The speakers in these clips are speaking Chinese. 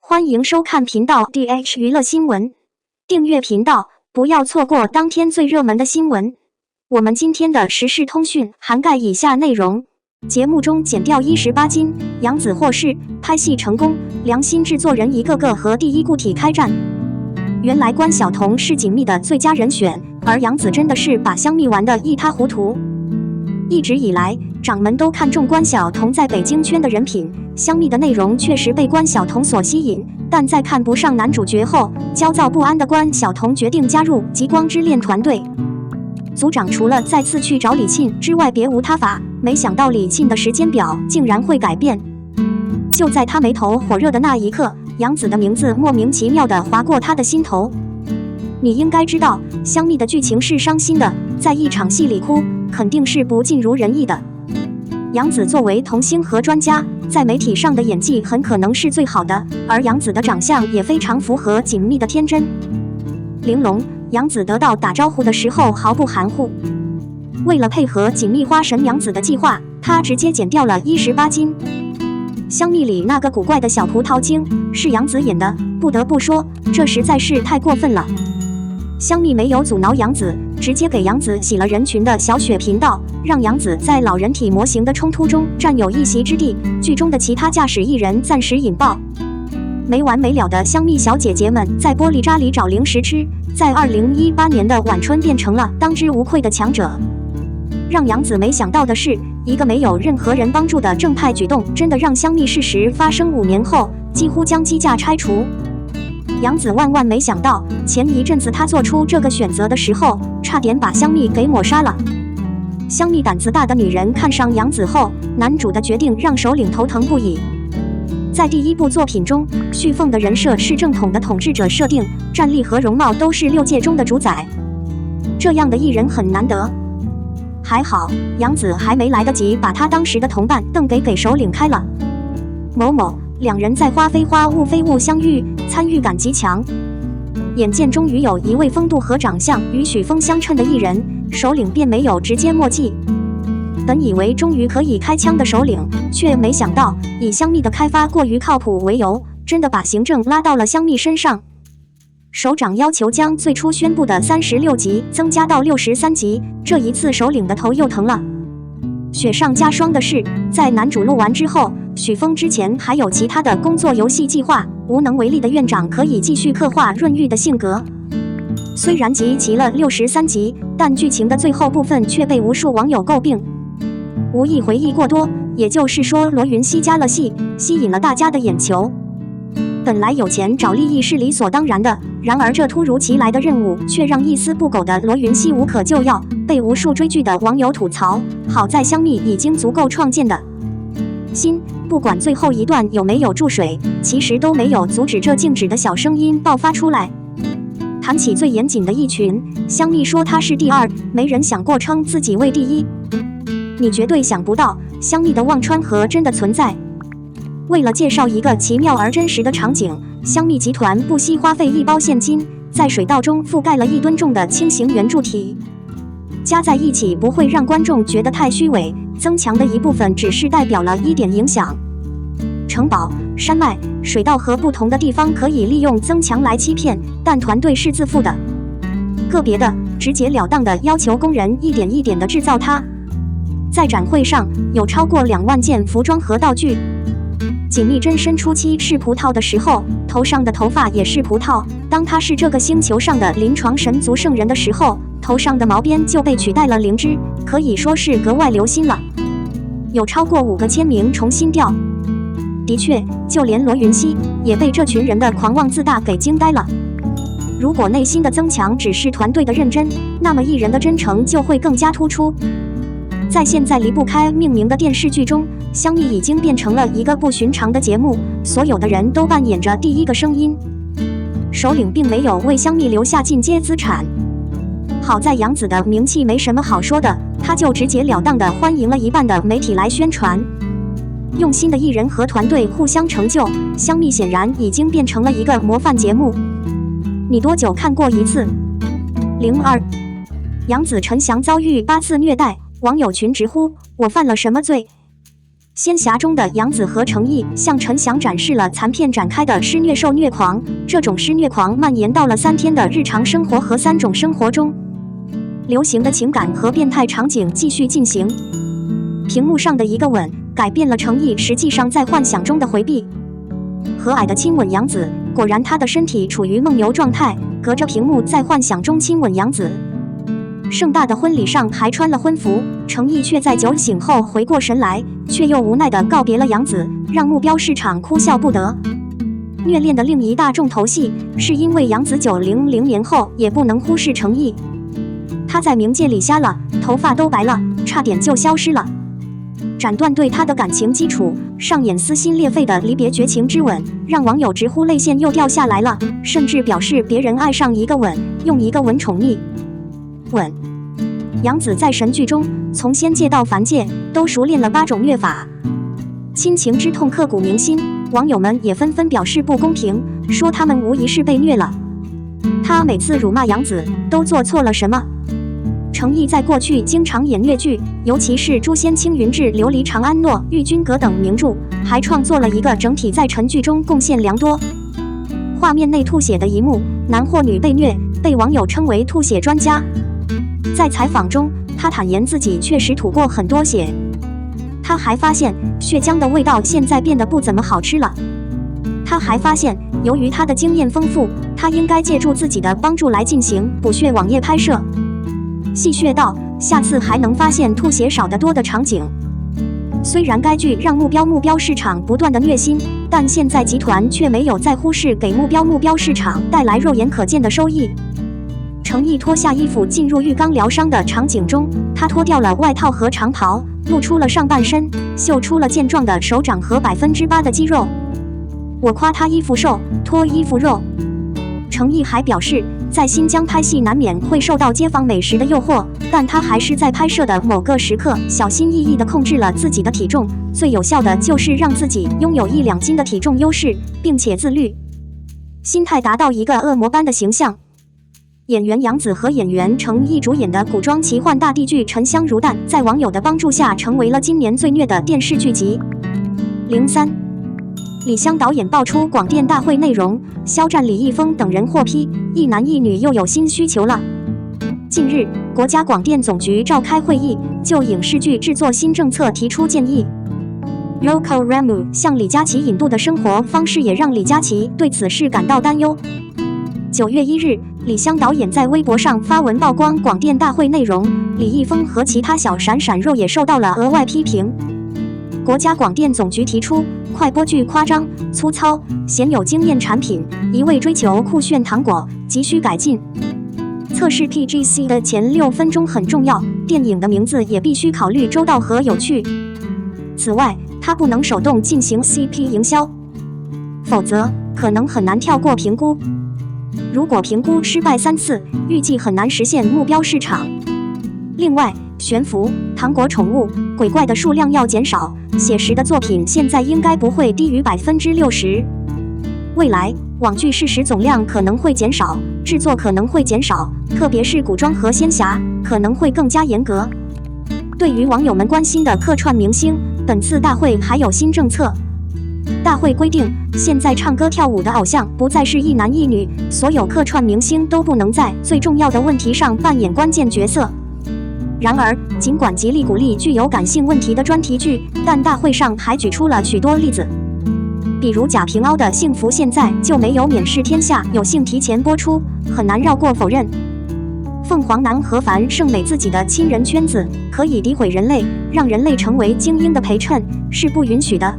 欢迎收看频道 DH 娱乐新闻，订阅频道，不要错过当天最热门的新闻。我们今天的时事通讯涵盖以下内容：节目中减掉18斤，杨紫获释，拍戏成功，良心制作人一个个和第一固体开战。原来关晓彤是锦觅的最佳人选，而杨紫真的是把香蜜玩得一塌糊涂。一直以来，掌门都看中关晓彤在北京圈的人品，香蜜的内容确实被关晓彤所吸引，但在看不上男主角后，焦躁不安的关晓彤决定加入极光之恋团队。组长除了再次去找李沁之外别无他法，没想到李沁的时间表竟然会改变。就在他眉头火热的那一刻，杨紫的名字莫名其妙地划过他的心头。你应该知道，香蜜的剧情是伤心的，在一场戏里哭，肯定是不尽如人意的。杨紫作为童星和专家，在媒体上的演技很可能是最好的，而杨紫的长相也非常符合锦觅的天真玲珑。杨紫得到打招呼的时候毫不含糊，为了配合锦觅花神杨紫的计划，她直接减掉了18斤。香蜜里那个古怪的小葡萄精是杨紫演的，不得不说，这实在是太过分了。香蜜没有阻挠杨紫，直接给杨紫洗了人群的小雪频道，让杨紫在老人体模型的冲突中占有一席之地，剧中的其他驾驶艺人暂时引爆。没完没了的香蜜小姐姐们在玻璃渣里找零食吃，在2018年的晚春变成了当之无愧的强者。让杨紫没想到的是，一个没有任何人帮助的正派举动，真的让香蜜事实发生5年后，几乎将机架拆除。杨紫万万没想到，前一阵子她做出这个选择的时候，差点把香蜜给抹杀了。香蜜胆子大的女人看上杨紫后，男主的决定让首领头疼不已。在第一部作品中，旭凤的人设是正统的统治者设定，战力和容貌都是6界中的主宰，这样的艺人很难得。还好，杨紫还没来得及把他当时的同伴凳给首领开了。某某两人在花非花雾非雾相遇，参与感极强。眼见终于有一位风度和长相与许峰相称的艺人，首领便没有直接墨迹。本以为终于可以开枪的首领，却没想到以香蜜的开发过于靠谱为由，真的把行政拉到了香蜜身上。首长要求将最初宣布的36集增加到63集，这一次首领的头又疼了。雪上加霜的是，在男主录完之后，许峰之前还有其他的工作游戏计划，无能为力的院长可以继续刻画润玉的性格。虽然集齐了63集，但剧情的最后部分却被无数网友诟病，无意回忆过多，也就是说罗云熙加了戏，吸引了大家的眼球。本来有钱找利益是理所当然的，然而这突如其来的任务却让一丝不苟的罗云熙无可救药，被无数追剧的网友吐槽。好在香蜜已经足够创建的心，不管最后一段有没有注水，其实都没有阻止这静止的小声音爆发出来。谈起最严谨的一群，香蜜说她是第2，没人想过称自己为第1。你绝对想不到，香蜜的忘川河真的存在。为了介绍一个奇妙而真实的场景，香蜜集团不惜花费1包现金，在水道中覆盖了1吨重的轻型圆柱体，加在一起不会让观众觉得太虚伪，增强的一部分只是代表了1点影响。城堡、山脉、水道和不同的地方可以利用增强来欺骗，但团队是自负的，个别的直截了当的要求工人一点一点的制造它。在展会上有超过2万件服装和道具。锦觅真身初期是葡萄的时候，头上的头发也是葡萄；当他是这个星球上的临床神族圣人的时候，头上的毛边就被取代了灵芝，可以说是格外留心了。有超过5个签名重新调。的确，就连罗云熙也被这群人的狂妄自大给惊呆了。如果内心的增强只是团队的认真，那么艺人的真诚就会更加突出。在现在离不开命名的电视剧中，香蜜已经变成了一个不寻常的节目，所有的人都扮演着第1个声音。首领并没有为香蜜留下进阶资产，好在杨紫的名气没什么好说的，他就直截了当地欢迎了1半的媒体来宣传。用心的艺人和团队互相成就，香蜜显然已经变成了一个模范节目。你多久看过一次？02杨紫陈翔遭遇8次虐待，网友群直呼我犯了什么罪？仙侠中的杨紫和程毅向陈翔展示了残片展开的施虐受虐狂，这种施虐狂蔓延到了3天的日常生活和3种生活中，流行的情感和变态场景继续进行。屏幕上的一个吻改变了程毅实际上在幻想中的回避，和蔼的亲吻杨紫，果然他的身体处于梦游状态，隔着屏幕在幻想中亲吻杨紫。盛大的婚礼上还穿了婚服，程毅却在酒醒后回过神来，却又无奈地告别了杨紫，让目标市场哭笑不得。虐恋的另一大重头戏，是因为杨紫900年后也不能忽视程毅，他在冥界里瞎了，头发都白了，差点就消失了。斩断对他的感情基础，上演撕心裂肺的离别绝情之吻，让网友直呼泪腺又掉下来了，甚至表示别人爱上一个吻，用一个吻宠溺。吻，杨紫在神剧中从仙界到凡界都熟练了8种虐法，亲情之痛刻骨铭心，网友们也纷纷表示不公平，说他们无疑是被虐了。他每次辱骂杨紫都做错了什么？程毅在过去经常演虐剧，尤其是《诛仙青云志》《琉璃长安诺》《玉君阁》等名著，还创作了一个整体，在陈剧中贡献良多。画面内吐血的一幕，男或女被虐，被网友称为吐血专家。在采访中，他坦言自己确实吐过很多血。他还发现血浆的味道现在变得不怎么好吃了。他还发现，由于他的经验丰富，他应该借助自己的帮助来进行补血网页拍摄。戏谑道，下次还能发现吐血少得多的场景。虽然该剧让目标市场不断的虐心，但现在集团却没有再忽视给目标市场带来肉眼可见的收益。程毅脱下衣服进入浴缸疗伤的场景中，他脱掉了外套和长袍，露出了上半身，秀出了健壮的手掌和8%的肌肉。我夸他衣服瘦，脱衣服肉。程毅还表示，在新疆拍戏难免会受到街坊美食的诱惑，但他还是在拍摄的某个时刻小心翼翼地控制了自己的体重，最有效的就是让自己拥有1-2斤的体重优势，并且自律，心态达到一个恶魔般的形象。演员杨紫和演员程毅主演的古装奇幻大地剧《沉香如淡》在网友的帮助下成为了今年最虐的电视剧集。03，李湘导演爆出广电大会内容，肖战、李易峰等人获批，一男一女又有新需求了。近日，国家广电总局召开会议，就影视剧制作新政策提出建议。Yoko Ramu 向李佳琦引渡的生活方式也让李佳琦对此事感到担忧。9月1日，李湘导演在微博上发文曝光广电大会内容，李易峰和其他小闪闪肉也受到了额外批评。国家广电总局提出，快播剧夸张、粗糙、鲜有经验产品，一味追求酷炫糖果，急需改进。测试 PGC 的前6分钟很重要，电影的名字也必须考虑周到和有趣。此外，它不能手动进行 CP 营销，否则可能很难跳过评估。如果评估失败3次，预计很难实现目标市场。另外，悬浮、糖果宠物、鬼怪的数量要减少，写实的作品现在应该不会低于60%。未来，网剧事实总量可能会减少，制作可能会减少，特别是古装和仙侠可能会更加严格。对于网友们关心的客串明星，本次大会还有新政策。大会规定，现在唱歌跳舞的偶像不再是一男一女，所有客串明星都不能在最重要的问题上扮演关键角色。然而，尽管极力鼓励具有感性问题的专题剧，但大会上还举出了许多例子，比如贾平凹的《幸福现在就没有免视天下有幸提前播出，很难绕过否认。凤凰男何凡胜美自己的亲人圈子，可以诋毁人类，让人类成为精英的陪衬，是不允许的。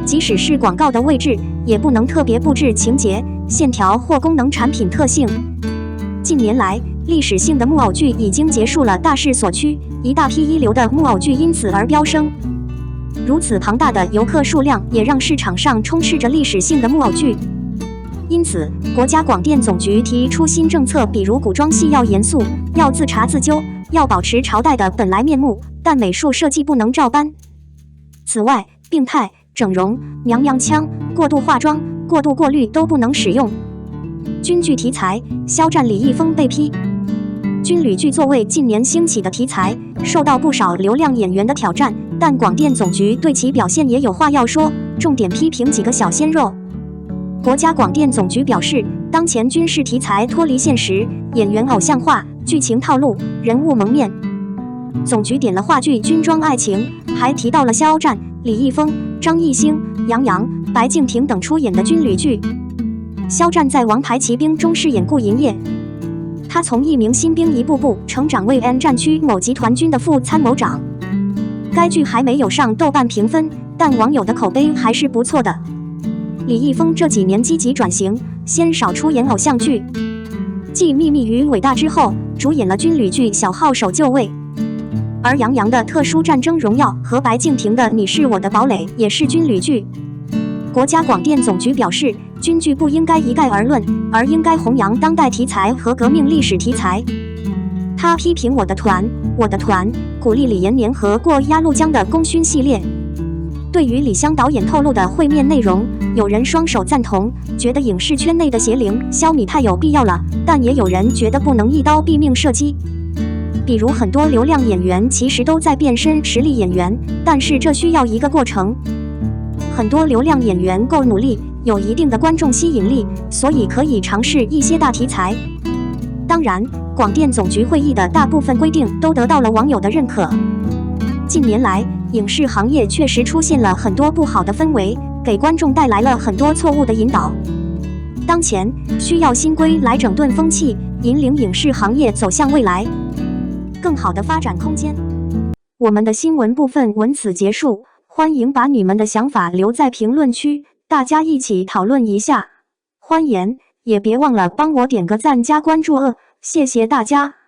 即使是广告的位置，也不能特别布置情节、线条或功能产品特性。近年来，历史性的木偶剧已经结束了大势所趋，一大批一流的木偶剧因此而飙升。如此庞大的游客数量，也让市场上充斥着历史性的木偶剧。因此，国家广电总局提出新政策，比如古装戏要严肃，要自查自纠，要保持朝代的本来面目，但美术设计不能照搬。此外，病态、整容、娘娘腔、过度化妆、过度过滤都不能使用。军剧题材，肖战、李易峰被批。军旅剧作为近年兴起的题材，受到不少流量演员的挑战，但广电总局对其表现也有话要说，重点批评几个小鲜肉。国家广电总局表示，当前军事题材脱离现实，演员偶像化，剧情套路，人物蒙面。总局点了话剧《军装爱情》，还提到了肖战、李易峰、张艺兴、杨洋、白敬亭等出演的军旅剧。肖战在《王牌骑兵》中饰演顾银业，他从一名新兵一步步成长为 N 战区某集团军的副参谋长。该剧还没有上豆瓣评分，但网友的口碑还是不错的。李易峰这几年积极转型，鲜少出演偶像剧，继《秘密与伟大》之后，主演了军旅剧《小号手就位》。而杨洋的《特殊战争荣耀》和白敬亭的《你是我的堡垒》也是军旅剧。国家广电总局表示，军剧不应该一概而论，而应该弘扬当代题材和革命历史题材。他批评我的团，鼓励李延年和过鸭绿江的功勋系列。对于李湘导演透露的会面内容，有人双手赞同，觉得影视圈内的邪灵消弭太有必要了，但也有人觉得不能一刀毙命射击。比如很多流量演员其实都在变身实力演员，但是这需要一个过程。很多流量演员够努力，有一定的观众吸引力，所以可以尝试一些大题材。当然，广电总局会议的大部分规定都得到了网友的认可。近年来，影视行业确实出现了很多不好的氛围，给观众带来了很多错误的引导。当前需要新规来整顿风气，引领影视行业走向未来更好的发展空间。我们的新闻部分文此结束，欢迎把你们的想法留在评论区，大家一起讨论一下。欢迎，也别忘了帮我点个赞加关注谢谢大家。